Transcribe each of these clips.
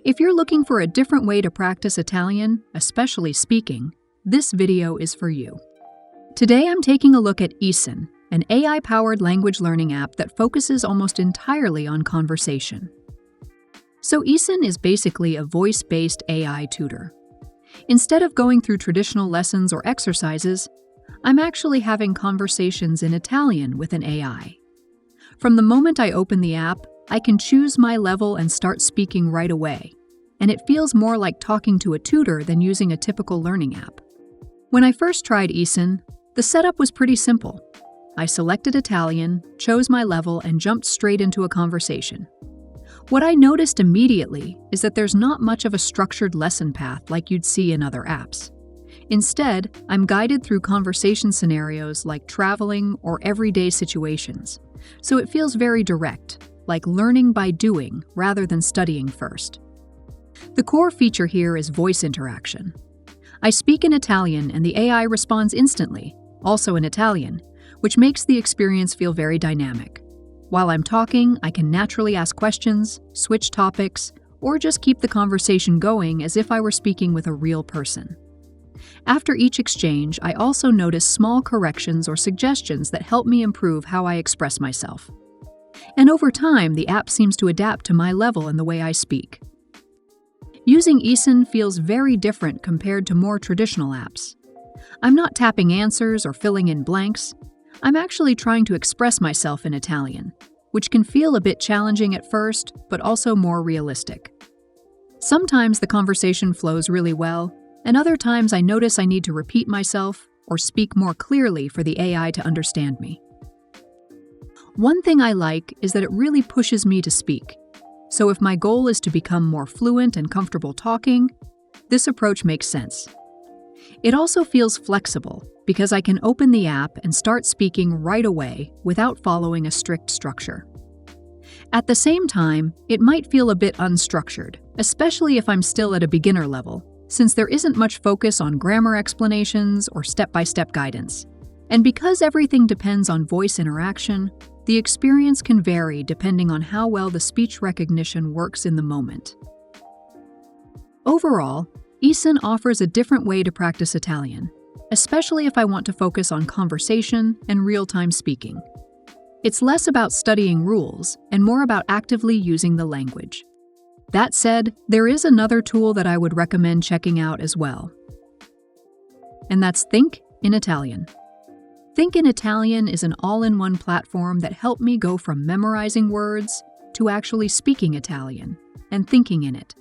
If you're looking for a different way to practice Italian, especially speaking, this video is for you. Today I'm taking a look at Issen, an AI-powered language learning app that focuses almost entirely on conversation. So Issen is basically a voice-based AI tutor. Instead of going through traditional lessons or exercises, I'm actually having conversations in Italian with an AI. From the moment I open the app, I can choose my level and start speaking right away, and it feels more like talking to a tutor than using a typical learning app. When I first tried Issen, the setup was pretty simple. I selected Italian, chose my level, and jumped straight into a conversation. What I noticed immediately is that there's not much of a structured lesson path like you'd see in other apps. Instead, I'm guided through conversation scenarios like traveling or everyday situations, so it feels very direct, like learning by doing rather than studying first. The core feature here is voice interaction. I speak in Italian and the AI responds instantly, also in Italian, which makes the experience feel very dynamic. While I'm talking, I can naturally ask questions, switch topics, or just keep the conversation going as if I were speaking with a real person. After each exchange, I also notice small corrections or suggestions that help me improve how I express myself. And over time, the app seems to adapt to my level and the way I speak. Using Issen feels very different compared to more traditional apps. I'm not tapping answers or filling in blanks. I'm actually trying to express myself in Italian, which can feel a bit challenging at first, but also more realistic. Sometimes the conversation flows really well, and other times I notice I need to repeat myself or speak more clearly for the AI to understand me. One thing I like is that it really pushes me to speak. So if my goal is to become more fluent and comfortable talking, this approach makes sense. It also feels flexible because I can open the app and start speaking right away without following a strict structure. At the same time, it might feel a bit unstructured, especially if I'm still at a beginner level, since there isn't much focus on grammar explanations or step-by-step guidance. And because everything depends on voice interaction, the experience can vary depending on how well the speech recognition works in the moment. Overall, Issen offers a different way to practice Italian, especially if I want to focus on conversation and real-time speaking. It's less about studying rules and more about actively using the language. That said, there is another tool that I would recommend checking out as well. And that's Think in Italian. Think in Italian is an all-in-one platform that helped me go from memorizing words to actually speaking Italian and thinking in it.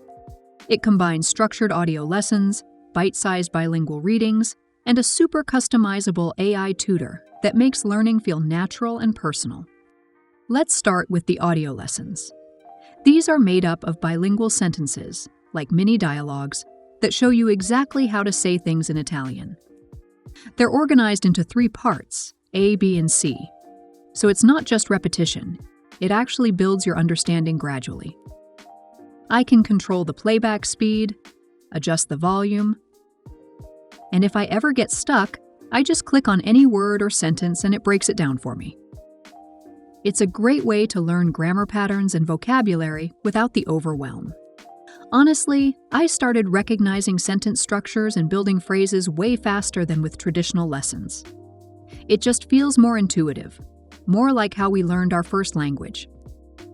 It combines structured audio lessons, bite-sized bilingual readings, and a super customizable AI tutor that makes learning feel natural and personal. Let's start with the audio lessons. These are made up of bilingual sentences, like mini dialogues, that show you exactly how to say things in Italian. They're organized into 3 parts, A, B, and C. So it's not just repetition, it actually builds your understanding gradually. I can control the playback speed, adjust the volume, and if I ever get stuck, I just click on any word or sentence and it breaks it down for me. It's a great way to learn grammar patterns and vocabulary without the overwhelm. Honestly, I started recognizing sentence structures and building phrases way faster than with traditional lessons. It just feels more intuitive, more like how we learned our first language.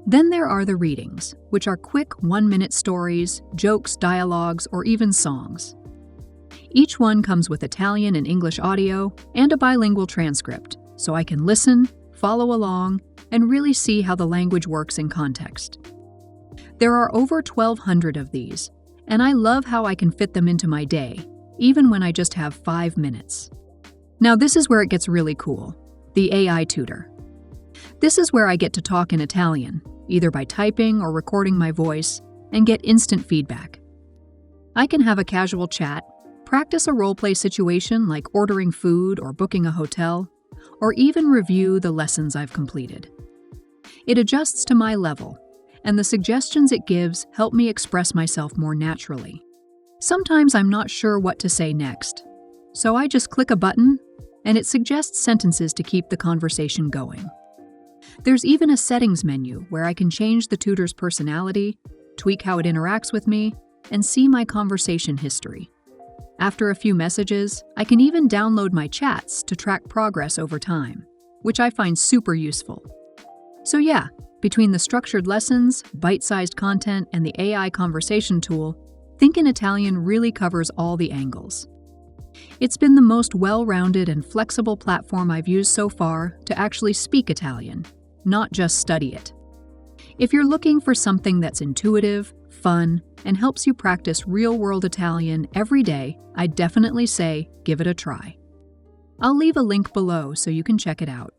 Then there are the readings, which are quick 1-minute stories, jokes, dialogues, or even songs. Each one comes with Italian and English audio and a bilingual transcript, so I can listen, follow along, and really see how the language works in context. There are over 1,200 of these, and I love how I can fit them into my day, even when I just have 5 minutes. Now this is where it gets really cool, the AI tutor. This is where I get to talk in Italian, either by typing or recording my voice, and get instant feedback. I can have a casual chat, practice a role-play situation like ordering food or booking a hotel, or even review the lessons I've completed. It adjusts to my level, and the suggestions it gives help me express myself more naturally. Sometimes I'm not sure what to say next, so I just click a button, and it suggests sentences to keep the conversation going. There's even a settings menu where I can change the tutor's personality, tweak how it interacts with me, and see my conversation history. After a few messages, I can even download my chats to track progress over time, which I find super useful. So yeah, between the structured lessons, bite-sized content, and the AI conversation tool, Think in Italian really covers all the angles. It's been the most well-rounded and flexible platform I've used so far to actually speak Italian, not just study it. If you're looking for something that's intuitive, fun, and helps you practice real-world Italian every day, I'd definitely say give it a try. I'll leave a link below so you can check it out.